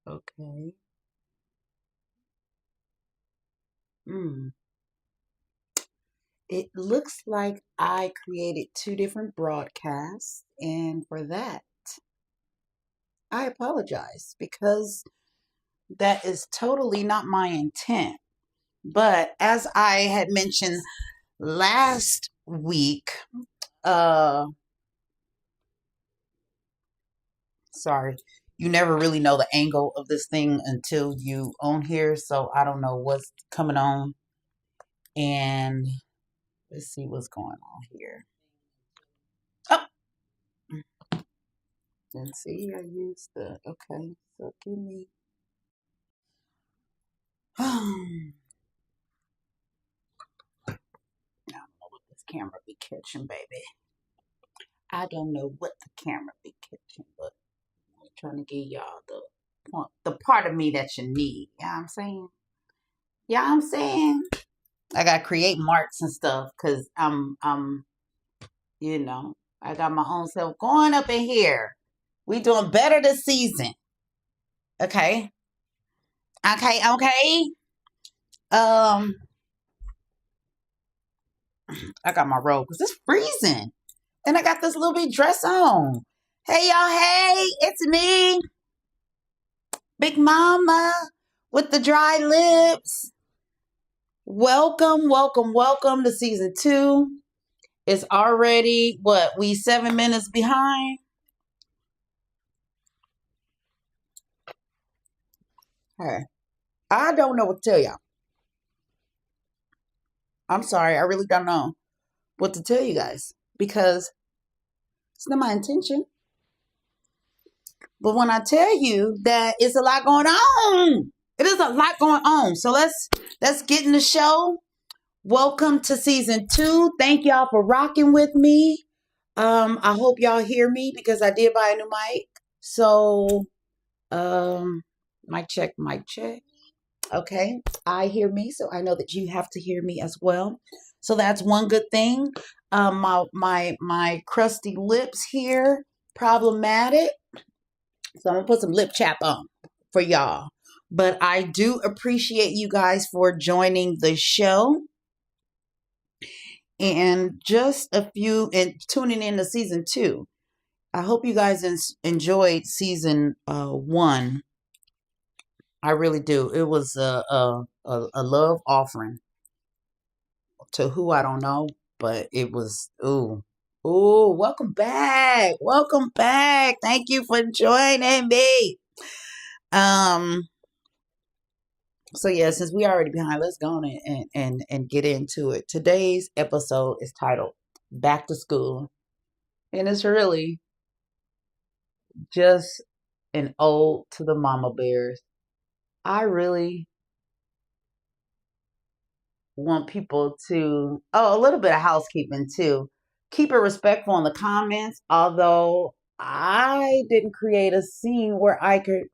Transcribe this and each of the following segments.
Okay. Mm. It looks like I created two different broadcasts, and for that, I apologize because that is totally not my intent. But as I had mentioned last week, uh, sorry, you never really know the angle of this thing until you own here. So I don't know what's coming on. And let's see what's going on here. Oh, and see, I used the, okay, so give me, I don't know what this camera be catching, baby. I don't know what the camera be catching, but I'm trying to give y'all the part of me that you need. You know what I'm saying? Yeah, I'm saying I gotta create marks and stuff because you know, I got my own self going up in here. We doing better this season. Okay. Okay, okay. Um, I got my robe because it's freezing. And I got this little bit dress on. Hey y'all, hey, it's me, Big Mama with the dry lips. Welcome, welcome, welcome to season 2. It's already what, we 7 minutes behind. Hey, I don't know what to tell y'all. I'm sorry, I really don't know what to tell you guys because it's not my intention. But when I tell you that it's a lot going on, it is a lot going on. So let's get in the show. Welcome to season 2. Thank y'all for rocking with me. I hope y'all hear me because I did buy a new mic. So mic check, mic check. Okay. I hear me, so I know that you have to hear me as well. So that's one good thing. My crusty lips here, problematic. So I'm gonna put some lip chap on for y'all. But I do appreciate you guys for joining the show. And just a few and tuning in to season 2. I hope you guys enjoyed season 1. I really do. It was a love offering to who I don't know, but it was welcome back. Welcome back. Thank you for joining me. So yeah, since we already behind, let's go on and get into it. Today's episode is titled Back to School. And it's really just an ode to the mama bears. I really want people to, a little bit of housekeeping too. Keep it respectful in the comments, although I didn't create a scene where I could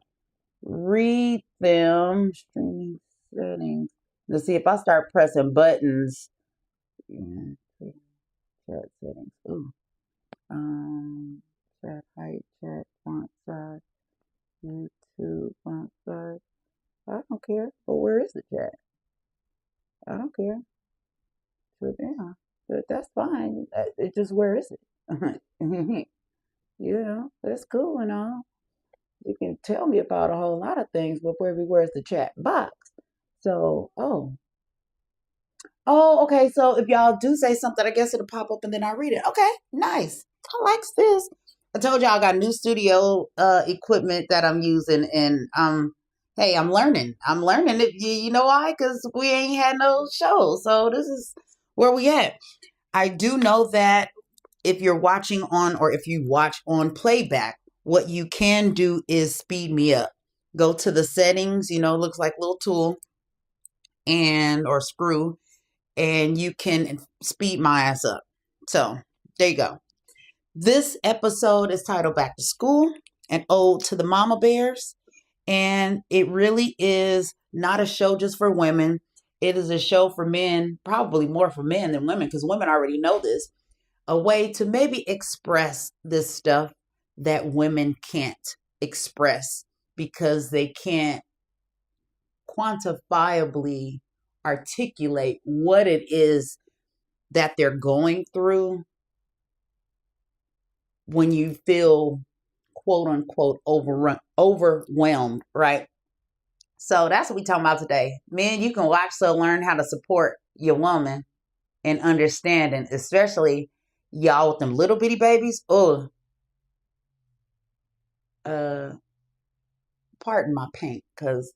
read them. Streaming settings. Let's see if I start pressing buttons. Chat settings. Ooh. Chat height, chat font size, YouTube font size. I don't care. But where is the chat? I don't care. But yeah, but that's fine. It just, where is it? That's cool and all. You can tell me about a whole lot of things, but where's the chat box? So, okay. So if y'all do say something, I guess it'll pop up and then I read it. Okay, nice. I likes this. I told y'all I got new studio equipment that I'm using, and hey, I'm learning. I'm learning it. You know why? Because we ain't had no shows, so this is where we at. I do know that if you're watching on, or if you watch on playback, what you can do is speed me up. Go to the settings. Looks like a little tool or screw, and you can speed my ass up. So there you go. This episode is titled Back to School, an ode to the mama bears. And it really is not a show just for women. It is a show for men, probably more for men than women, because women already know this. A way to maybe express this stuff that women can't. express because they can't quantifiably articulate what it is that they're going through when you feel quote unquote overwhelmed, right? So that's what we talking about today. Men, you can watch so learn how to support your woman and understanding, especially y'all with them little bitty babies. Oh, uh, pardon my paint, cause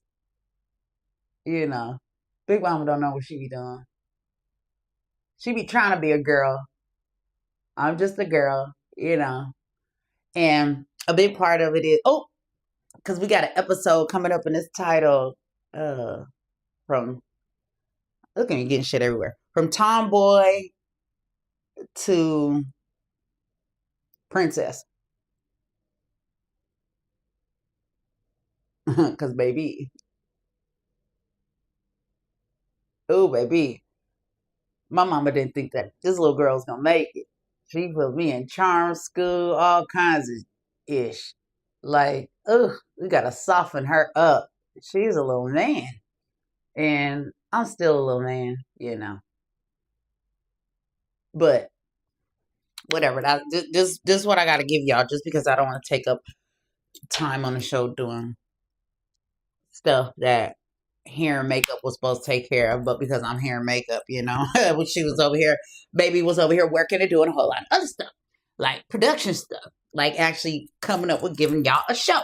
you know, Big Mama don't know what she be doing. She be trying to be a girl. I'm just a girl, And a big part of it is because we got an episode coming up and it's titled from look at me getting shit everywhere. From tomboy to princess. Cause baby. Oh baby. My mama didn't think that this little girl was gonna make it. She put me in charm school, all kinds of ish. Like, we gotta soften her up. She's a little man. And I'm still a little man. But whatever. This is what I gotta give y'all just because I don't want to take up time on the show doing stuff that hair and makeup was supposed to take care of, but because I'm hair and makeup, when she was over here, baby was over here working and doing a whole lot of other stuff, like production stuff, like actually coming up with giving y'all a show.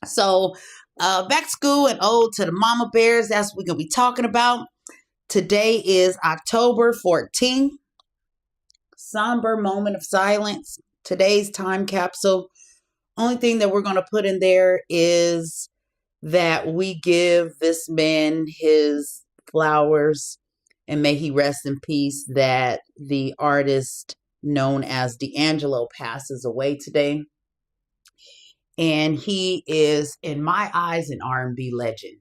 So back to school and to the mama bears, that's what we're gonna be talking about. Today is October 14th. Somber moment of silence. Today's time capsule. Only thing that we're going to put in there is that we give this man his flowers and may he rest in peace, that the artist known as D'Angelo passes away today. And he is, in my eyes, an R&B legend.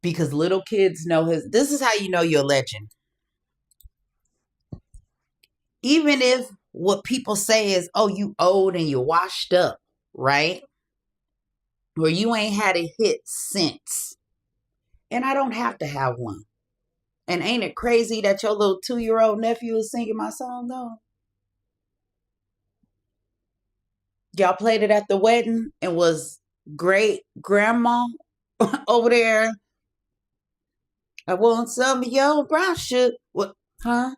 Because little kids know this is how you know you're a legend. Even if what people say is, you old and you're washed up, right? Or you ain't had a hit since. And I don't have to have one. And ain't it crazy that your little 2-year-old nephew is singing my song, though? Y'all played it at the wedding and was great grandma over there. I want some of your brown sugar. What? Huh?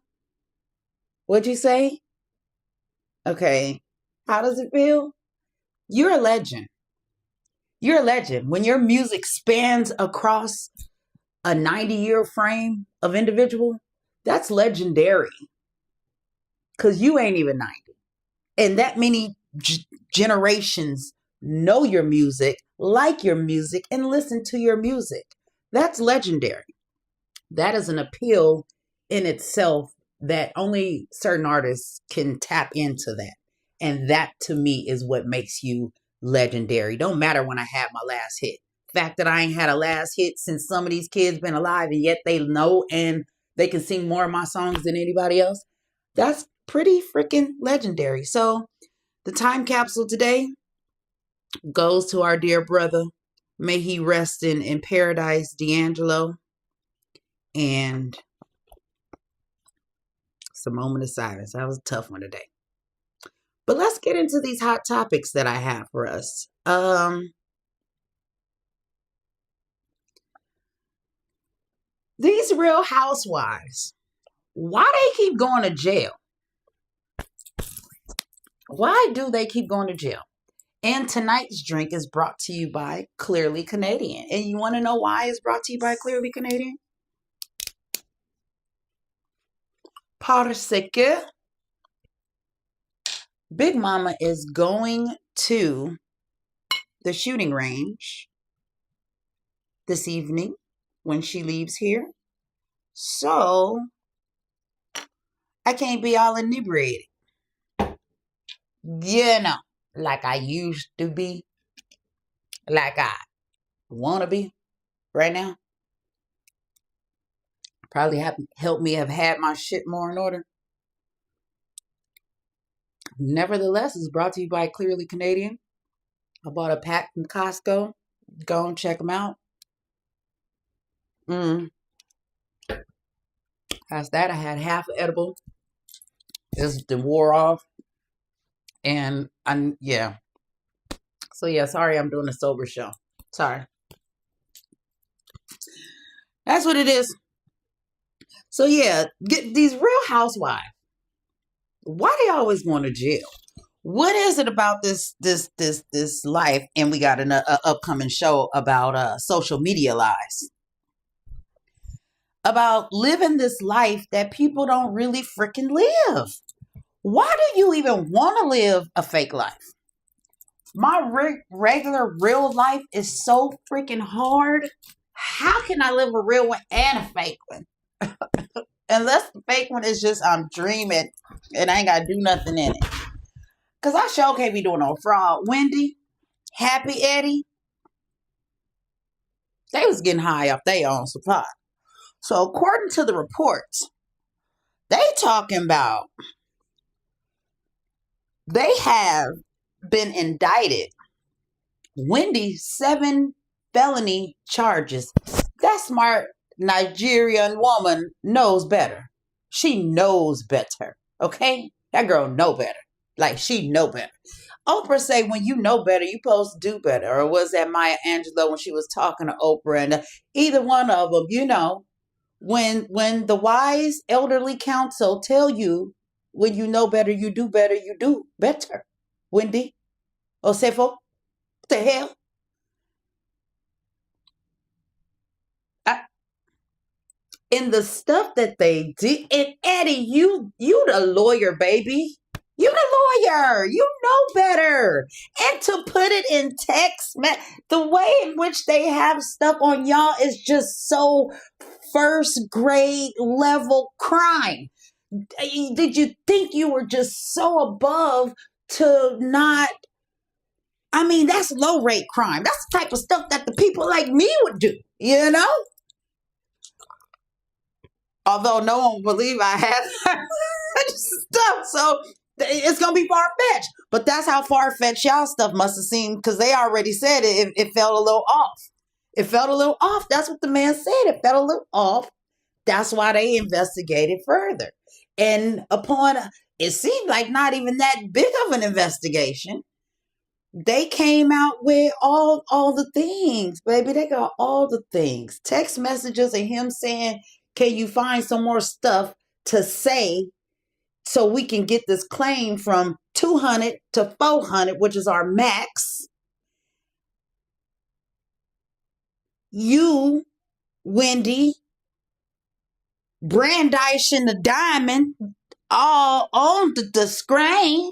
What'd you say? Okay. How does it feel? You're a legend. You're a legend. When your music spans across a 90-year frame of individual, that's legendary. Because you ain't even 90. And that many generations know your music, like your music, and listen to your music. That's legendary. That is an appeal in itself that only certain artists can tap into that. And that, to me, is what makes you legendary. Don't matter when I had my last hit. Fact that I ain't had a last hit since some of these kids been alive and yet they know and they can sing more of my songs than anybody else. That's pretty freaking legendary. So the time capsule today goes to our dear brother. May he rest in paradise, D'Angelo. And it's a moment of silence. That was a tough one today. But let's get into these hot topics that I have for us. These Real Housewives, why they keep going to jail? Why do they keep going to jail? And tonight's drink is brought to you by Clearly Canadian. And you want to know why it's brought to you by Clearly Canadian? Parce que Big Mama is going to the shooting range this evening when she leaves here. So I can't be all inebriated. Like I used to be. Like I want to be right now. Probably helped me have had my shit more in order. Nevertheless, it's brought to you by Clearly Canadian. I bought a pack from Costco. Go and check them out. Mm, past that, I had half edible. It's the wore off, and I'm yeah. So yeah, sorry, I'm doing a sober show. Sorry, that's what it is. So yeah, get these Real Housewives. Why they always want to jail? What is it about this life? And we got an upcoming show about social media lies, about living this life that people don't really freaking live. Why do you even want to live a fake life? My regular real life is so freaking hard. How can I live a real one and a fake one? Unless the fake one is just I'm dreaming and I ain't got to do nothing in it. Because I sure can't be doing no fraud. Wendy, Happy Eddie, they was getting high off their own supply. So according to the reports, they talking about they have been indicted. Wendy, 7 felony charges. That smart Nigerian woman knows better. She knows better. Okay? That girl know better. Like she know better. Oprah say when you know better, you supposed to do better. Or was that Maya Angelou when she was talking to Oprah? And either one of them, when the wise elderly counsel tell you when you know better, you do better, you do better. Wendy, Osefo, what the hell? I, in the stuff that they did, and Eddie, you the lawyer, baby. You the lawyer. You know better. And to put it in text, man, the way in which they have stuff on y'all is just so first grade level crime. Did you think you were just so above to not? I mean, that's low rate crime. That's the type of stuff that the people like me would do, you know? Although no one will believe I have stuff. So it's going to be far-fetched. But that's how far-fetched y'all stuff must have seemed because they already said it felt a little off. It felt a little off. That's what the man said. It felt a little off. That's why they investigated further. And it seemed like not even that big of an investigation. They came out with all the things, baby. They got all the things. Text messages of him saying, can you find some more stuff to say so we can get this claim from 200 to 400, which is our max? You, Wendy, brandishing the diamond all on the screen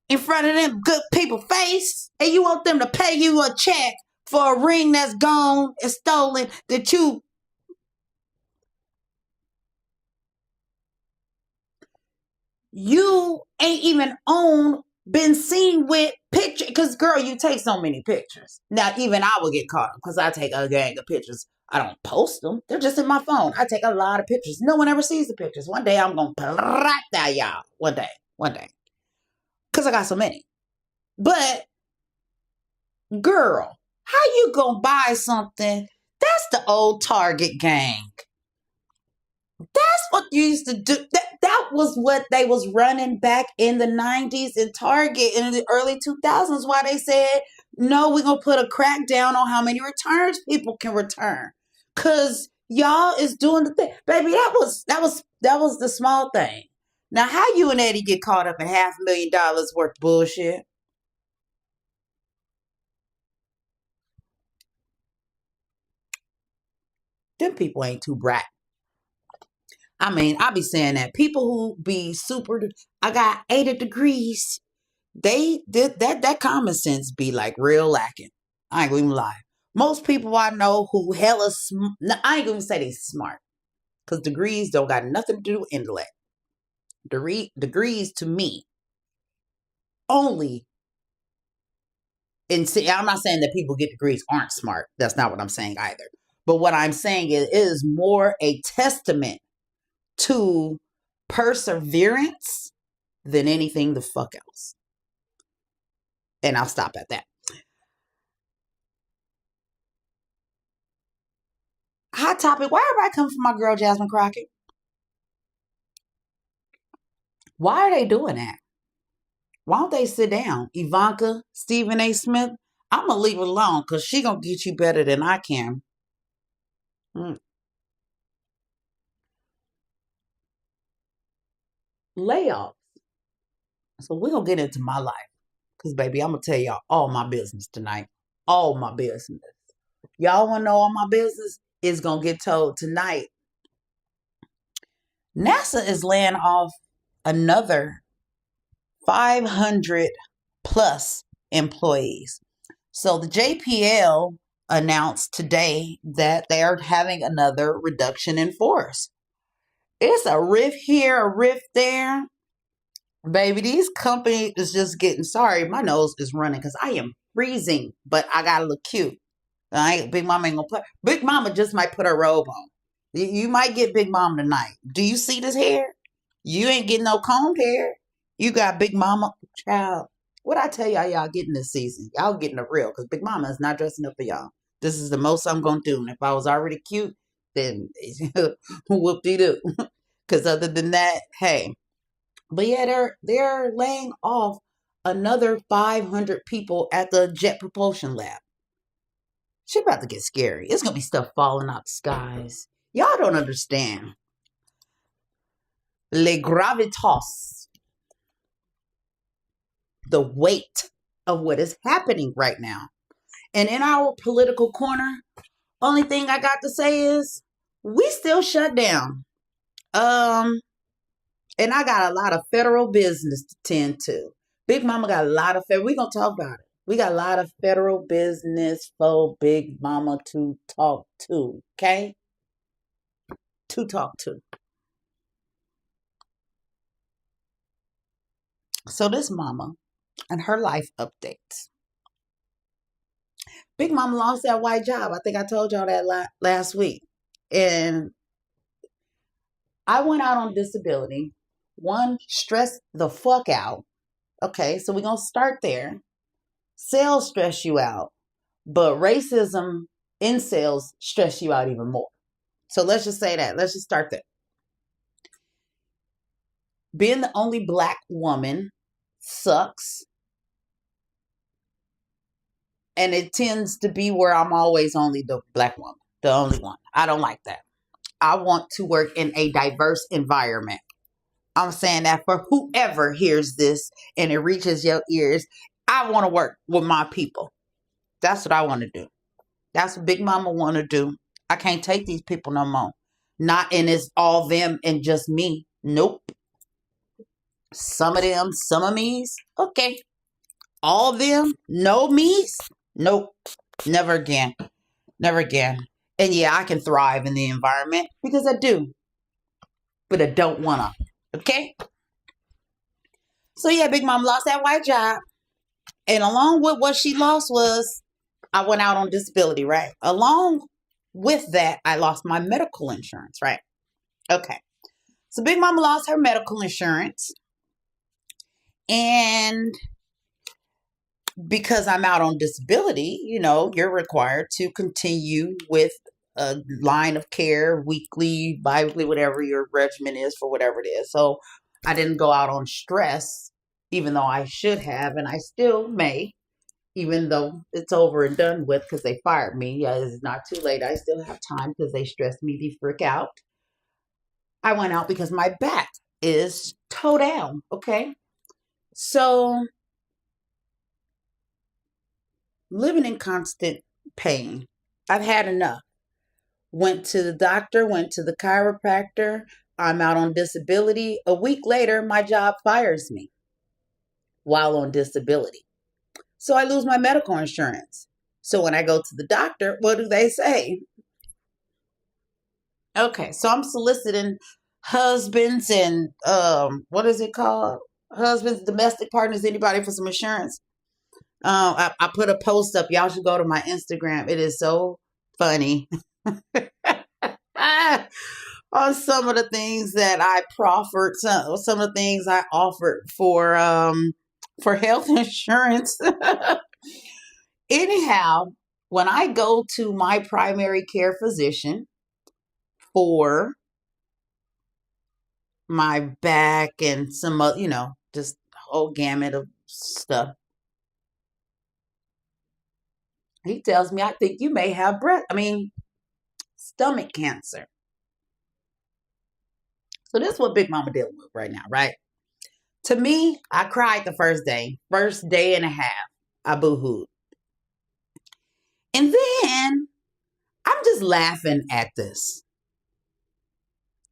in front of them good people face, and you want them to pay you a check for a ring that's gone and stolen that you ain't even been seen with picture. Because girl, you take so many pictures. Now even I will get caught up because I take a gang of pictures. I don't post them. They're just in my phone. I take a lot of pictures. No one ever sees the pictures. One day I'm gonna prat that y'all. One day. Because I got so many. But girl, how you gonna buy something? That's the old Target gang. That's what you used to do. That was what they was running back in the 90s in Target in the early 2000s. Why they said, no, we're going to put a crackdown on how many returns people can return. Because y'all is doing the thing. Baby, that was the small thing. Now, how you and Eddie get caught up in $500,000 worth of bullshit? Them people ain't too bright. I mean, I be saying that people who be super, I got 80 degrees. They did that common sense be like real lacking. I ain't gonna even lie. Most people I know who hella I ain't gonna say they smart because degrees don't got nothing to do with intellect. Degrees to me only. And see, I'm not saying that people get degrees aren't smart. That's not what I'm saying either. But what I'm saying is, it is more a testament to perseverance than anything the fuck else. And I'll stop at that. Hot topic. Why everybody come for my girl Jasmine Crockett? Why are they doing that? Why don't they sit down? Ivanka, Stephen A. Smith, I'm going to leave it alone because she going to get you better than I can. Mm. Layoffs. So we're going to get into my life because, baby, I'm going to tell y'all all my business tonight. All my business. Y'all want to know all my business? It's going to get told tonight. NASA is laying off another 500 plus employees. So the JPL announced today that they're having another reduction in force. It's a rift here, a rift there. Baby, these companies is just getting sorry. My nose is running because I am freezing, but I gotta look cute. Big Mama ain't gonna play. Big Mama just might put her robe on. You might get Big Mama tonight. Do you see this hair? You ain't getting no combed hair. You got Big Mama. Child, what I tell y'all getting this season? Y'all getting the real because Big Mama is not dressing up for y'all. This is the most I'm gonna do. And if I was already cute, then whoop-de-doo. Because other than that, hey. But yeah, they're laying off another 500 people at the Jet Propulsion Lab. Shit about to get scary. It's gonna be stuff falling out the skies. Y'all don't understand. Le gravitas. The weight of what is happening right now. And in our political corner, only thing I got to say is we still shut down. And I got a lot of federal business to tend to. Big Mama got a lot of federal. We're gonna talk about it. We got a lot of federal business for Big Mama to talk to. Okay? To talk to. So this mama and her life updates. Big Mama lost that white job. I think I told y'all that last week. And I went out on disability. One, stressed the fuck out. Okay, so we're going to start there. Sales stress you out. But racism in sales stress you out even more. So let's just say that. Let's just start there. Being the only black woman sucks. And it tends to be where I'm always only the black woman, the only one. I don't like that. I want to work in a diverse environment. I'm saying that for whoever hears this and it reaches your ears, I want to work with my people. That's what I want to do. That's what Big Mama want to do. I can't take these people no more. Not and it's all them and just me. Nope. Some of them, some of me's. Okay. All them, no me's. Nope. Never again. Never again. And yeah, I can thrive in the environment because I do. But I don't want to. Okay? So yeah, Big Mom lost that white job. And along with what she lost was I went out on disability, right? Along with that, I lost my medical insurance, right? Okay. So Big Mama lost her medical insurance. And because I'm out on disability, you're required to continue with a line of care, weekly, bi-weekly, whatever your regimen is for whatever it is. So I didn't go out on stress, even though I should have, and I still may, even though it's over and done with because they fired me. Yeah, it's not too late. I still have time because they stressed me the frick out. I went out because my back is toe down. Okay. So living in constant pain. I've had enough. Went to the doctor, went to the chiropractor. I'm out on disability. A week later, my job fires me while on disability. So I lose my medical insurance. So when I go to the doctor, what do they say? Okay, so I'm soliciting husbands and what is it called? Husbands, domestic partners, anybody for some insurance. I put a post up. Y'all should go to my Instagram. It is so funny. On some of the things that I proffered, some of the things I offered for for health insurance. Anyhow, when I go to my primary care physician for my back and some other, just a whole gamut of stuff, he tells me, I think you may have stomach cancer. So this is what Big Mama dealing with right now, right? To me, I cried the first day and a half. I boo-hooed. And then I'm just laughing at this.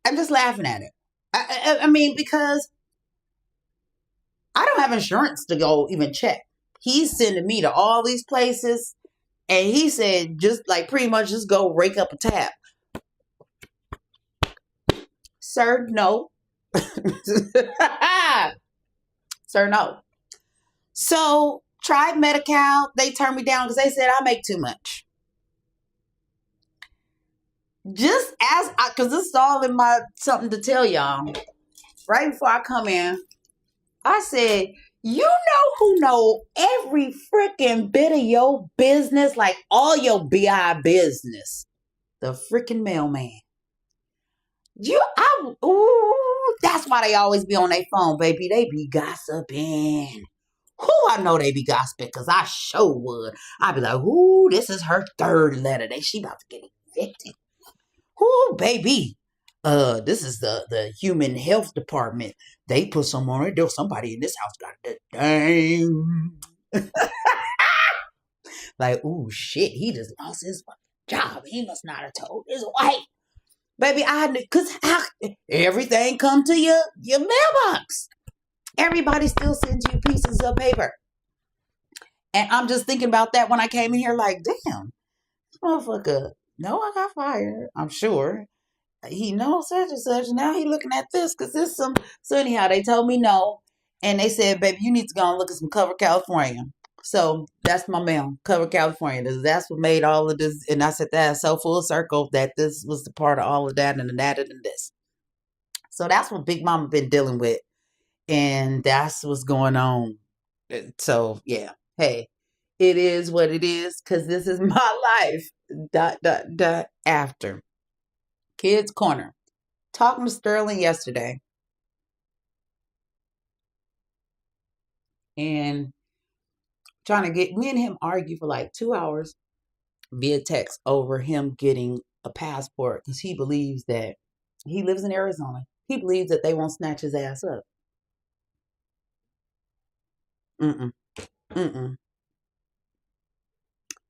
I'm just laughing at it. Because I don't have insurance to go even check. He's sending me to all these places, and he said just like pretty much just go rake up a tab. Sir, no. Sir, no. So tried Medi-Cal. They turned me down because they said I make too much. Just as because this is all in my something to tell y'all. Right before I come in, I said, you know who know every freaking bit of your business, like all your BI business? The freaking mailman. That's why they always be on their phone, baby. They be gossiping. Who I know they be gossiping, because I sure would. I'd be like, ooh, this is her third letter. She about to get evicted. Ooh, baby. This is the human health department. They put some on it. Somebody in this house got the dang. Like, ooh, shit, he just lost his job. He must not have told his wife. Baby, because everything come to your mailbox. Everybody still sends you pieces of paper. And I'm just thinking about that when I came in here, like, damn, this motherfucker, no, I got fired, I'm sure. He knows such and such. Now he looking at this because this some. So anyhow, they told me no. And they said, baby, you need to go and look at some Cover California. So that's my mail, Cover California. That's what made all of this. And I said, that's so full circle that this was the part of all of that and that and this. So that's what Big Mama been dealing with. And that's what's going on. So yeah, hey, it is what it is because this is my life. ... After Kids Corner. Talking to Sterling yesterday. And trying to get me and him argue for like 2 hours via text over him getting a passport because he believes that he lives in Arizona. He believes that they won't snatch his ass up. Mm-mm. Mm-mm.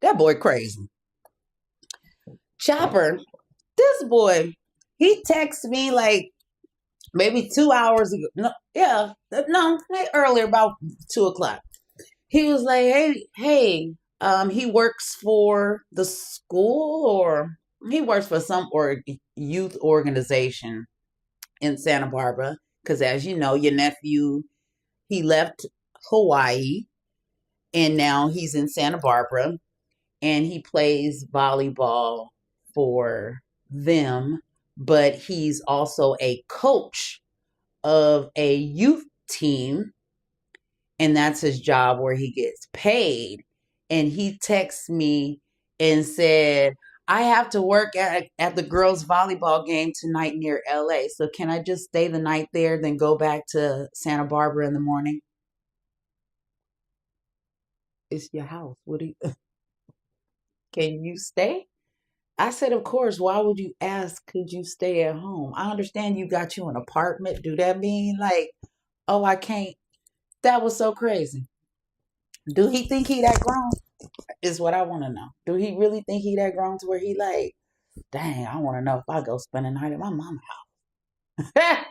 That boy crazy. Chopper, this boy, he texted me like maybe 2 hours ago. No, earlier, about 2 o'clock. He was like, hey, he works for the school, or he works for some youth organization in Santa Barbara. Because as you know, your nephew, he left Hawaii and now he's in Santa Barbara and he plays volleyball for them, but he's also a coach of a youth team, and that's his job where he gets paid. And he texts me and said, I have to work at the girls' volleyball game tonight near LA. So can I just stay the night there, then go back to Santa Barbara in the morning? It's your house. What do you can you stay? I said, of course. Why would you ask, could you stay at home? I understand you got you an apartment. Do that mean like, oh, I can't? That was so crazy. Do he think he that grown? Is what I want to know. Do he really think he that grown to where he like, dang, I want to know if I go spend a night at my mama's house.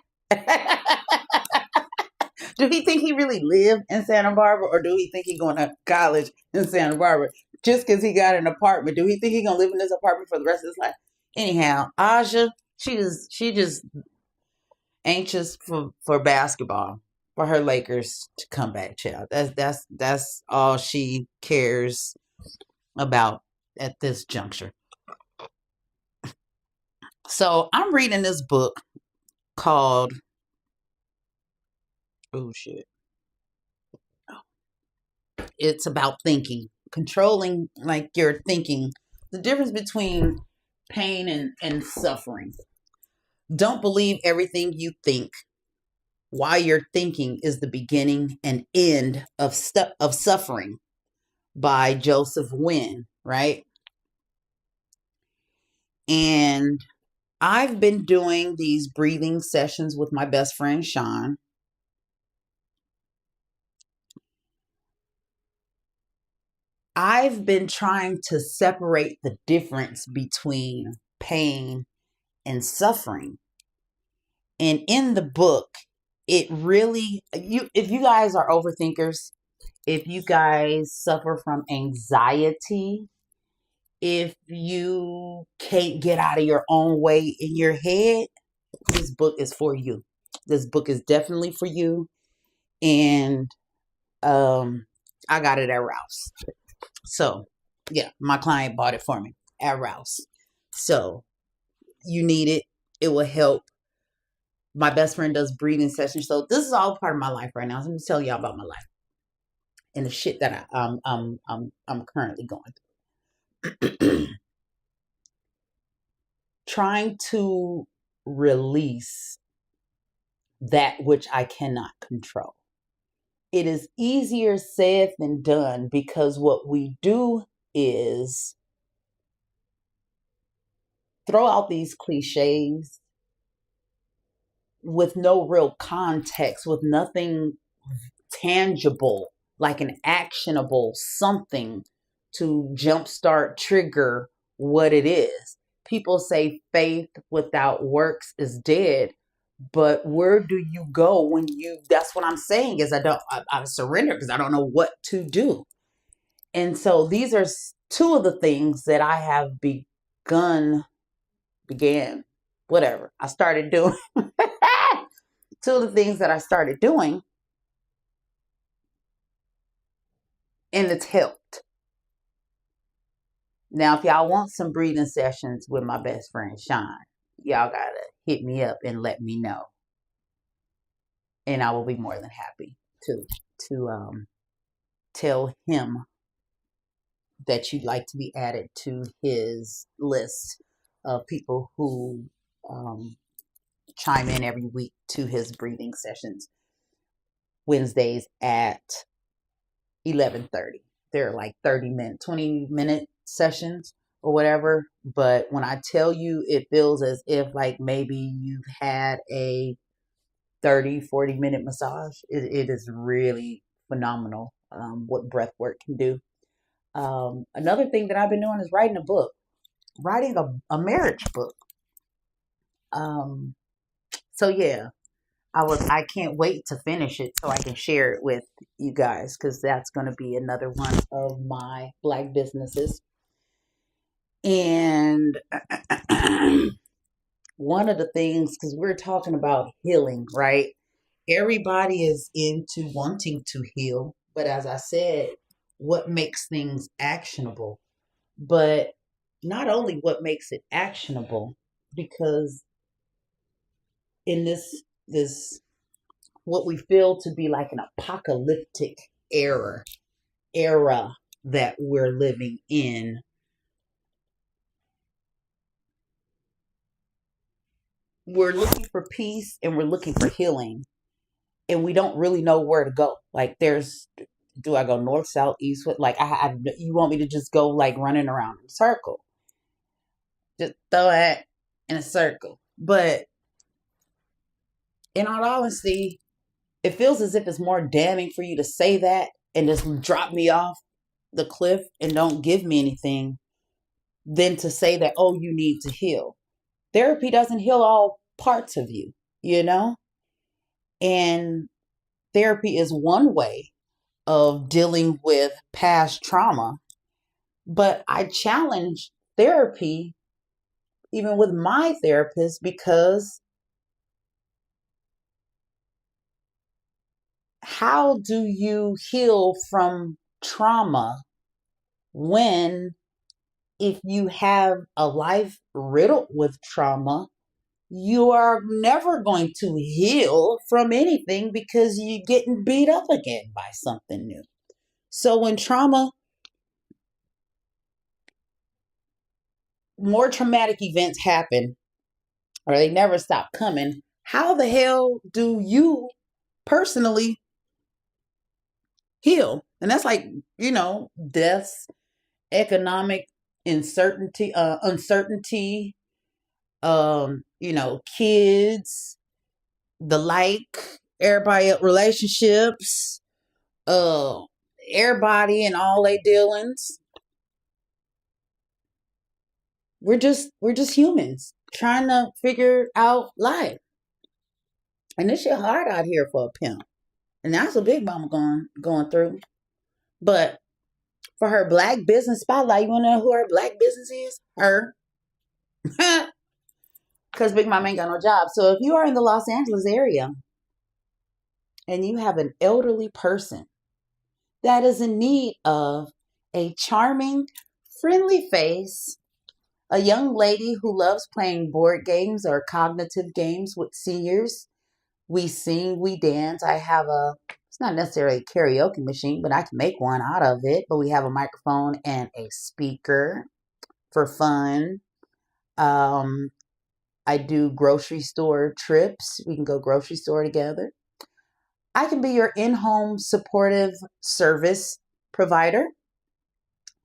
Do he think he really lived in Santa Barbara, or do he think he going to college in Santa Barbara just because he got an apartment? Do he think he gonna live in this apartment for the rest of his life? Anyhow, Aja, she just anxious for basketball, for her Lakers to come back, child. That's all she cares about at this juncture. So I'm reading this book called, oh shit, It's about thinking, controlling like your thinking. The difference between pain and suffering. Don't believe everything you think. Why you're thinking is the beginning and end of suffering, by Joseph Wynn, right? And I've been doing these breathing sessions with my best friend Sean. I've been trying to separate the difference between pain and suffering. And in the book, it really, if you guys are overthinkers, if you guys suffer from anxiety, if you can't get out of your own way in your head, this book is for you. This book is definitely for you. And I got it at Rouse. So, yeah, my client bought it for me at Rouse. So, you need it. It will help. My best friend does breathing sessions. So, this is all part of my life right now. So, I'm just telling y'all about my life and the shit that I'm currently going through. Trying to release that which I cannot control. It is easier said than done, because what we do is throw out these cliches with no real context, with nothing tangible, like an actionable something to jumpstart, trigger what it is. People say faith without works is dead. But where do you go when that's what I'm saying is I surrender because I don't know what to do. And so these are two of the things that I have I started doing. Two of the things that I started doing, and it's helped. Now, if y'all want some breathing sessions with my best friend, Sean, y'all gotta hit me up and let me know. And I will be more than happy to tell him that you'd like to be added to his list of people who chime in every week to his breathing sessions, Wednesdays at 11:30. They're like 20-minute sessions or whatever. But when I tell you, it feels as if like maybe you've had a 30-40 minute massage. It is really phenomenal what breath work can do. Another thing that I've been doing is writing a marriage book. So yeah, I can't wait to finish it so I can share it with you guys, because that's going to be another one of my Black businesses. And one of the things, because we're talking about healing, right? Everybody is into wanting to heal, but as I said, what makes things actionable? But not only what makes it actionable, because in this what we feel to be like an apocalyptic era that we're living in, we're looking for peace and we're looking for healing, and we don't really know where to go. Like, do I go north, south, east? Like, you want me to just go like running around in a circle? Just throw it in a circle. But in all honesty, it feels as if it's more damning for you to say that and just drop me off the cliff and don't give me anything than to say that, oh, you need to heal. Therapy doesn't heal all parts of you, you know? And therapy is one way of dealing with past trauma. But I challenge therapy, even with my therapist, because how do you heal from trauma when, if you have a life riddled with trauma, you are never going to heal from anything because you're getting beat up again by something new. So when more traumatic events happen, or they never stop coming, how the hell do you personally heal? And that's like, deaths, economic uncertainty, kids, the like, everybody relationships, uh, everybody and all they dealings. We're just humans trying to figure out life. And this shit hard out here for a pimp. And that's what Big Mama going through. But for her black business spotlight, you wanna know who her black business is? Her. Because Big Mama ain't got no job. So if you are in the Los Angeles area and you have an elderly person that is in need of a charming, friendly face, a young lady who loves playing board games or cognitive games with seniors, we sing, we dance. It's not necessarily a karaoke machine, but I can make one out of it. But we have a microphone and a speaker for fun. I do grocery store trips. We can go grocery store together. I can be your in-home supportive service provider.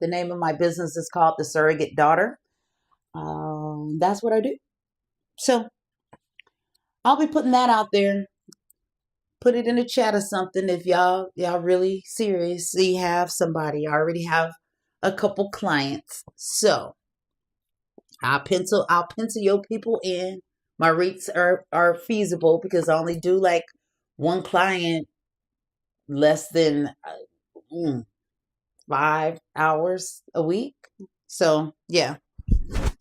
The name of my business is called The Surrogate Daughter. That's what I do. So I'll be putting that out there. Put it in the chat or something if y'all really seriously have somebody. I already have a couple clients. So I'll pencil your people in. My rates are feasible because I only do like one client less than 5 hours a week. So yeah,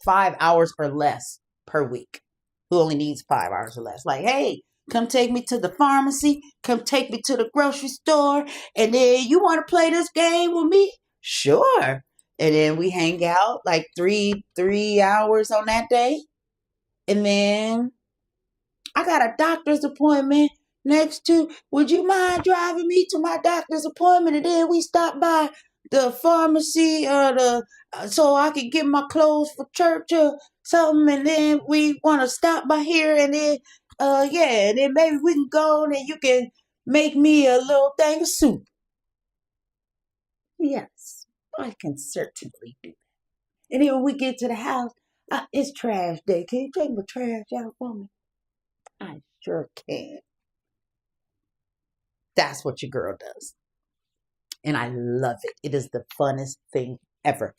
5 hours or less per week. Who only needs 5 hours or less? Like, hey, come take me to the pharmacy. Come take me to the grocery store. And then you want to play this game with me? Sure. And then we hang out like three hours on that day. And then I got a doctor's appointment next to. Would you mind driving me to my doctor's appointment? And then we stop by the pharmacy or so I can get my clothes for church or something. And then we want to stop by here and then and then maybe we can go and you can make me a little thing of soup. Yes, I can certainly do that. And then when we get to the house, it's trash day. Can you take my trash out for me? I sure can. That's what your girl does. And I love it. It is the funnest thing ever.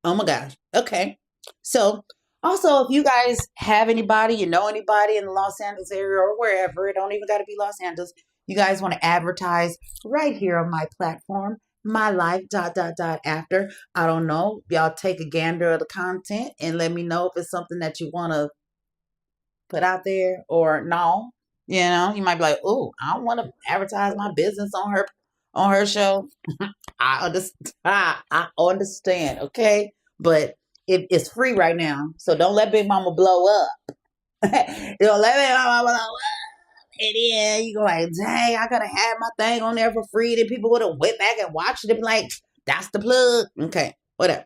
Oh my gosh. Okay. So, also, if you guys have anybody, you know anybody in the Los Angeles area or wherever, it don't even got to be Los Angeles, you guys want to advertise right here on my platform, my life, after. I don't know. Y'all take a gander of the content and let me know if it's something that you want to put out there or no. You might be like, "Oh, I don't want to advertise my business on her show." I understand. I understand. Okay, but it's free right now, so don't let Big Mama blow up. Don't let Big Mama blow up. And then you go like, "Dang, I gotta have my thing on there for free." Then people would have went back and watched it and be like, "That's the plug." Okay, whatever.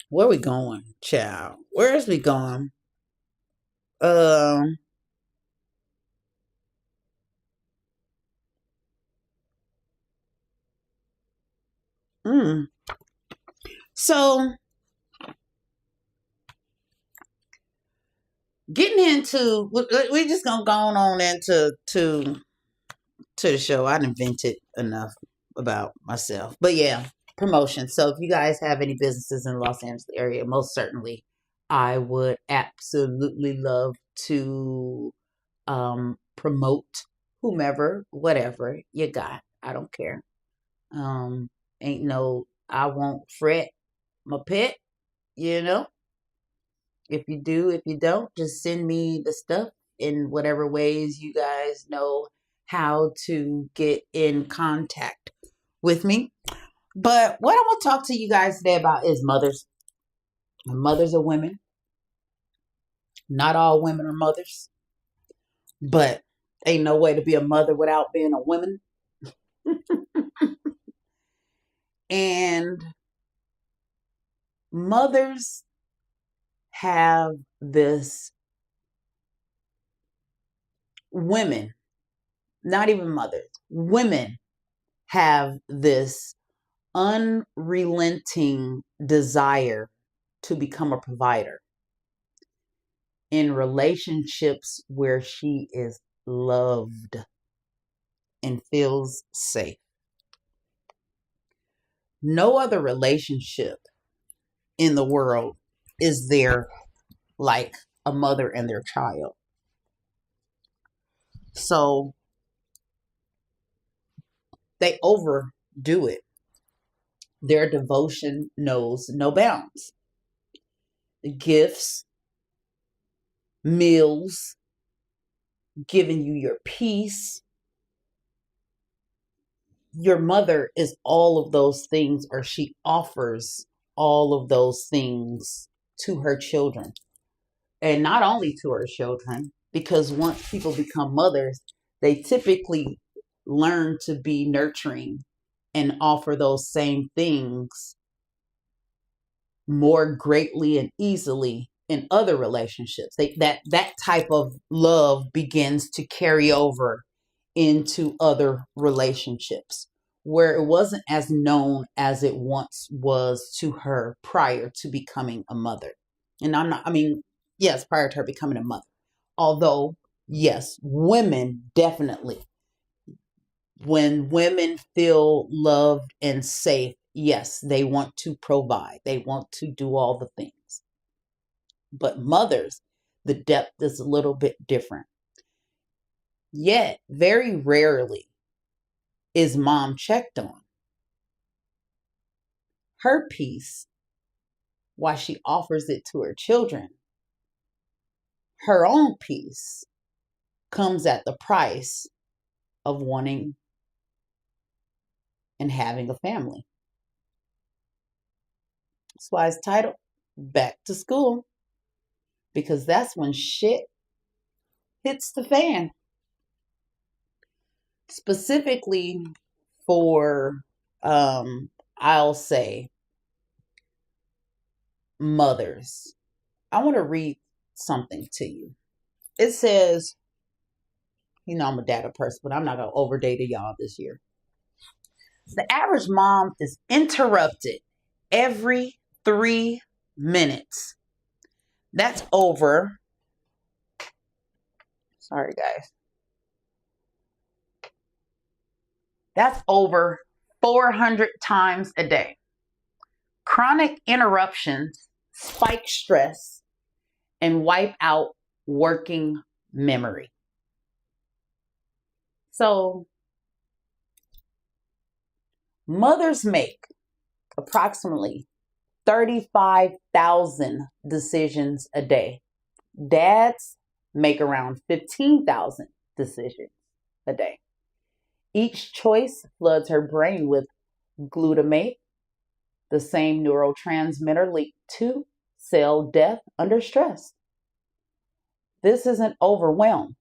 Where we going, child? Where is we going? Um, mm. So getting into, we're just gonna go on into to the show. I done vented enough about myself, but yeah, promotion. So if you guys have any businesses in the Los Angeles area, most certainly, I would absolutely love to promote whomever, whatever you got. I don't care. Ain't no, I won't fret my pet, you know. If you do, if you don't, just send me the stuff in whatever ways you guys know how to get in contact with me. But what I want to talk to you guys today about is mothers. Mothers are women. Not all women are mothers, but ain't no way to be a mother without being a woman. And mothers have this, women, not even mothers, women have this unrelenting desire to become a provider in relationships where she is loved and feels safe. No other relationship in the world is there like a mother and their child. So they overdo it. Their devotion knows no bounds. Gifts, meals, giving you your peace. Your mother is all of those things, or she offers all of those things to her children. And not only to her children, because once people become mothers, they typically learn to be nurturing and offer those same things more greatly and easily in other relationships. That type of love begins to carry over into other relationships where it wasn't as known as it once was to her prior to becoming a mother. And yes, prior to her becoming a mother. Although, yes, women definitely, when women feel loved and safe, yes, they want to provide. They want to do all the things. But mothers, the depth is a little bit different. Yet, very rarely is mom checked on. Her peace, while she offers it to her children, her own peace comes at the price of wanting and having a family. That's why it's titled Back to School, because that's when shit hits the fan. Specifically for, I'll say, mothers. I want to read something to you. It says, I'm a data person, but I'm not going to overdata y'all this year. The average mom is interrupted every 3 minutes. That's over. Sorry, guys. That's over 400 times a day. Chronic interruptions spike stress and wipe out working memory. So, mothers make approximately 35,000 decisions a day. Dads make around 15,000 decisions a day. Each choice floods her brain with glutamate, the same neurotransmitter linked to cell death under stress. This isn't overwhelm.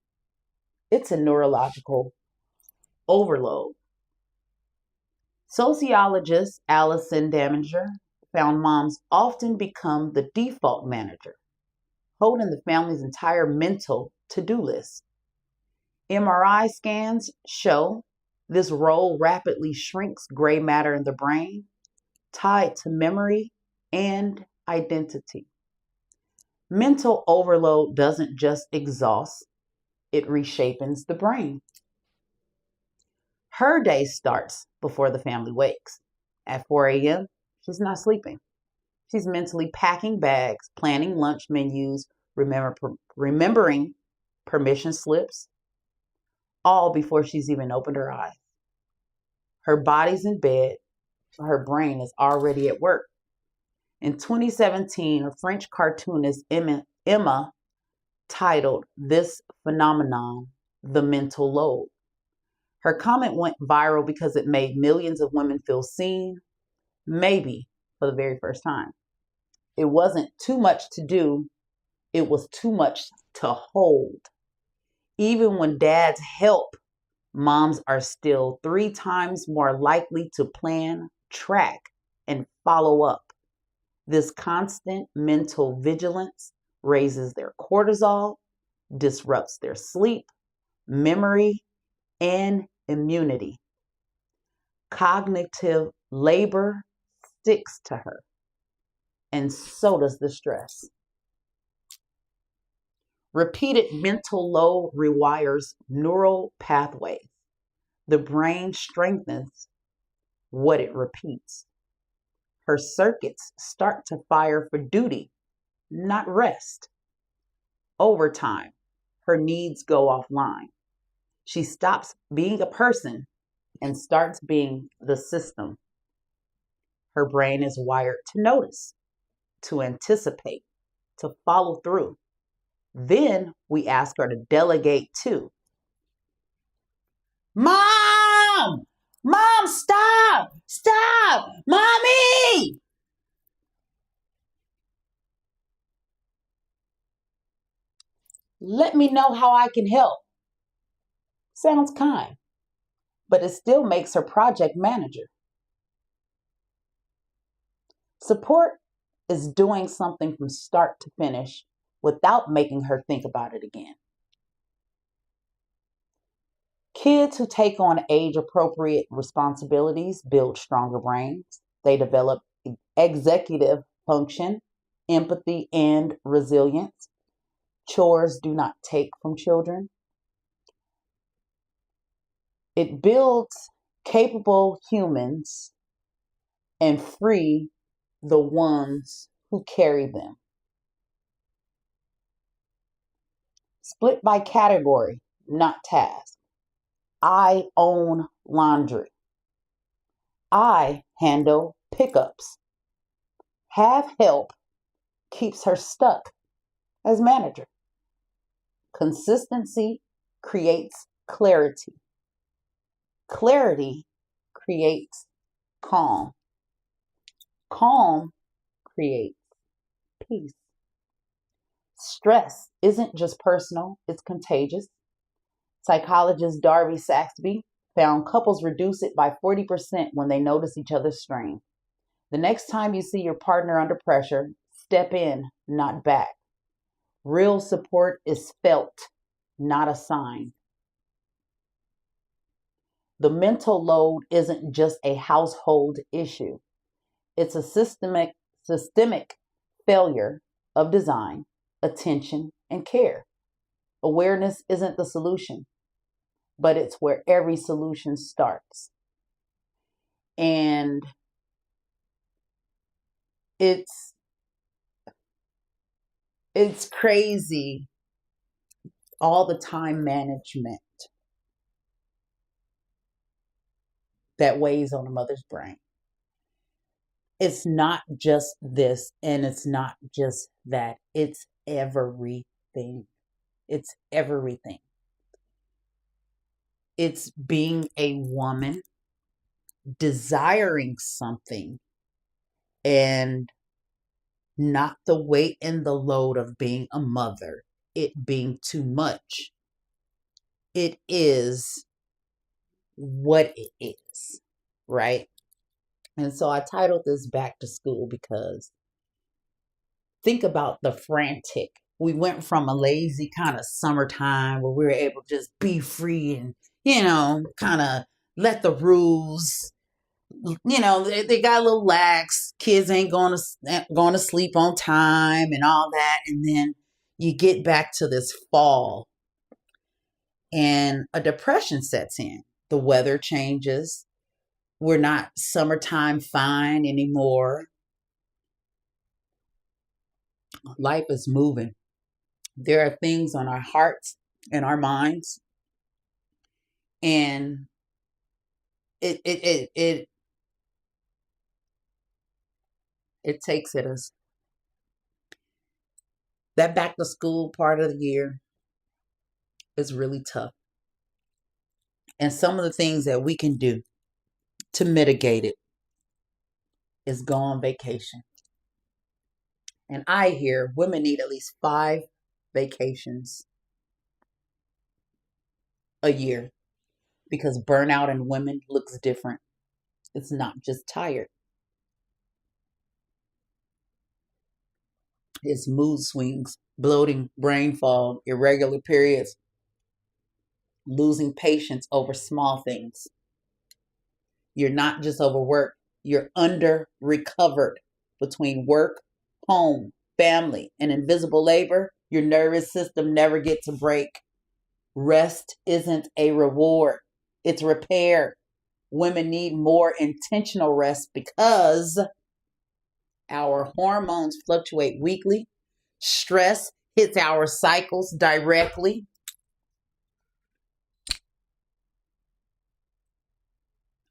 It's a neurological overload. Sociologist Alison Daminger found moms often become the default manager, holding the family's entire mental to-do list. MRI scans show this role rapidly shrinks gray matter in the brain, tied to memory and identity. Mental overload doesn't just exhaust, it reshapes the brain. Her day starts before the family wakes. At 4 a.m., she's not sleeping. She's mentally packing bags, planning lunch menus, remembering permission slips, all before she's even opened her eyes. Her body's in bed, but her brain is already at work. In 2017, a French cartoonist, Emma, titled this phenomenon the mental load. Her comment went viral because it made millions of women feel seen, maybe for the very first time. It wasn't too much to do, it was too much to hold. Even when dads help, moms are still 3 times more likely to plan, track, and follow up. This constant mental vigilance raises their cortisol, disrupts their sleep, memory, and immunity. Cognitive labor sticks to her, and so does the stress. Repeated mental load rewires neural pathways. The brain strengthens what it repeats. Her circuits start to fire for duty, not rest. Over time, her needs go offline. She stops being a person and starts being the system. Her brain is wired to notice, to anticipate, to follow through. Then we ask her to delegate too. Mom! Mom, stop! Stop! Mommy! Let me know how I can help. Sounds kind, but it still makes her project manager. Support is doing something from start to finish without making her think about it again. Kids who take on age appropriate responsibilities build stronger brains. They develop executive function, empathy, and resilience. Chores do not take from children. It builds capable humans and free the ones who carry them. Split by category, not task. I own laundry. I handle pickups. Have help keeps her stuck as manager. Consistency creates clarity. Clarity creates calm. Calm creates peace. Stress isn't just personal, it's contagious. Psychologist Darby Saxby found couples reduce it by 40% when they notice each other's strain. The next time you see your partner under pressure, step in, not back. Real support is felt, not assigned. The mental load isn't just a household issue. It's a systemic failure of design, attention, and care. Awareness isn't the solution, but it's where every solution starts. And it's crazy, all the time management that weighs on a mother's brain. It's not just this and it's not just that. It's everything. It's everything. It's being a woman, desiring something, and not the weight and the load of being a mother, it being too much. It is what it is, right? And so I titled this Back to School because think about the frantic. We went from a lazy kind of summertime where we were able to just be free and, kind of let the rules, they got a little lax. Kids ain't going to sleep on time and all that. And then you get back to this fall and a depression sets in. The weather changes. We're not summertime fine anymore. Life is moving. There are things on our hearts and our minds, and it takes at us. That back to school part of the year is really tough, and some of the things that we can do to mitigate it is go on vacation. And I hear women need at least 5 vacations a year because burnout in women looks different. It's not just tired, it's mood swings, bloating, brain fog, irregular periods, losing patience over small things. You're not just overworked, you're under recovered between work, home, family, and invisible labor. Your nervous system never gets a break. Rest isn't a reward, it's repair. Women need more intentional rest because our hormones fluctuate weekly. Stress hits our cycles directly.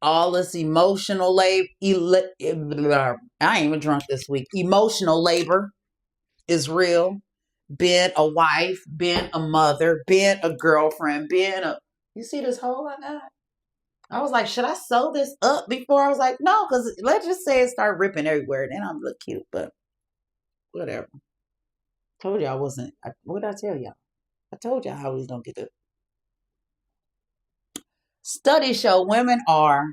All this emotional labor, I ain't even drunk this week. Emotional labor is real. Being a wife, being a mother, being a girlfriend, you see this hole I got? I was like, should I sew this up before? I was like, no, because let's just say it start ripping everywhere. Then I'll look cute, but whatever. Told you I wasn't. What did I tell y'all? I told y'all how we was gonna get this. Studies show women are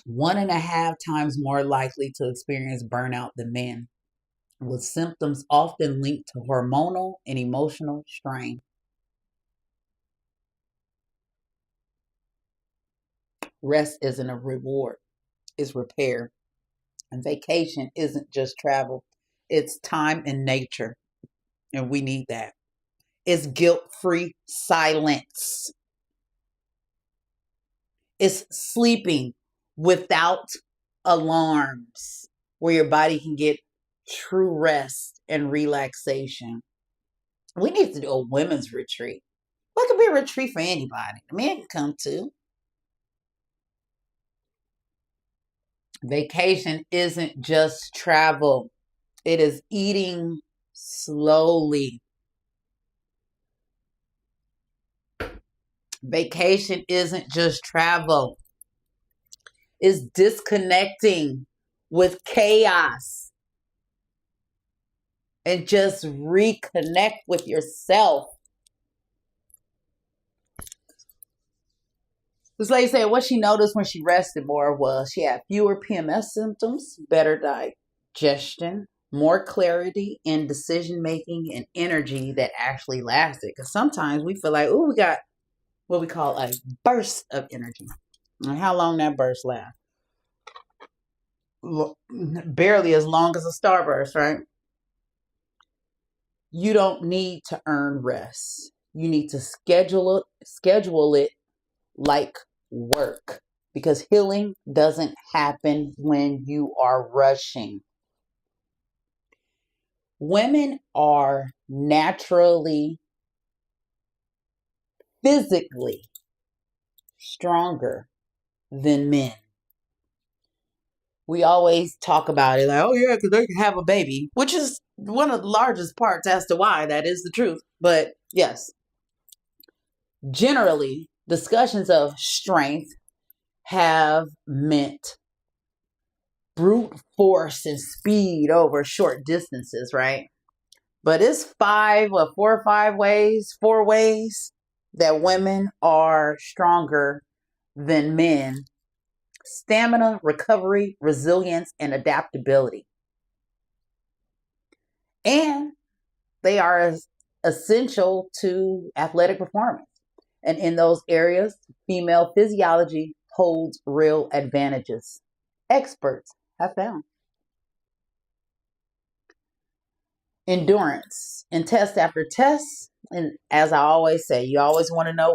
1.5 times more likely to experience burnout than men, with symptoms often linked to hormonal and emotional strain. Rest isn't a reward, it's repair. And vacation isn't just travel, it's time in nature. And we need that. It's guilt free silence. It's sleeping without alarms, where your body can get true rest and relaxation. We need to do a women's retreat. Well, it could be a retreat for anybody. The men can come too. Vacation isn't just travel, it is eating slowly. Vacation isn't just travel, it's disconnecting with chaos and just reconnect with yourself. This lady said what she noticed when she rested more was she had fewer PMS symptoms, better digestion, more clarity in decision making, and energy that actually lasted. Because sometimes we feel like, oh, we got what we call a burst of energy. And how long that burst lasts? Barely as long as a starburst, right? You don't need to earn rest. You need to schedule it like work, because healing doesn't happen when you are rushing. Women are naturally physically stronger than men. We always talk about it like, oh yeah, because they can have a baby, which is one of the largest parts as to why that is the truth. But yes, generally, discussions of strength have meant brute force and speed over short distances, right? But it's 4 ways that women are stronger than men: stamina, recovery, resilience, and adaptability. And they are essential to athletic performance. And in those areas, female physiology holds real advantages. Experts have found. Endurance in test after test. And as I always say, you always want to know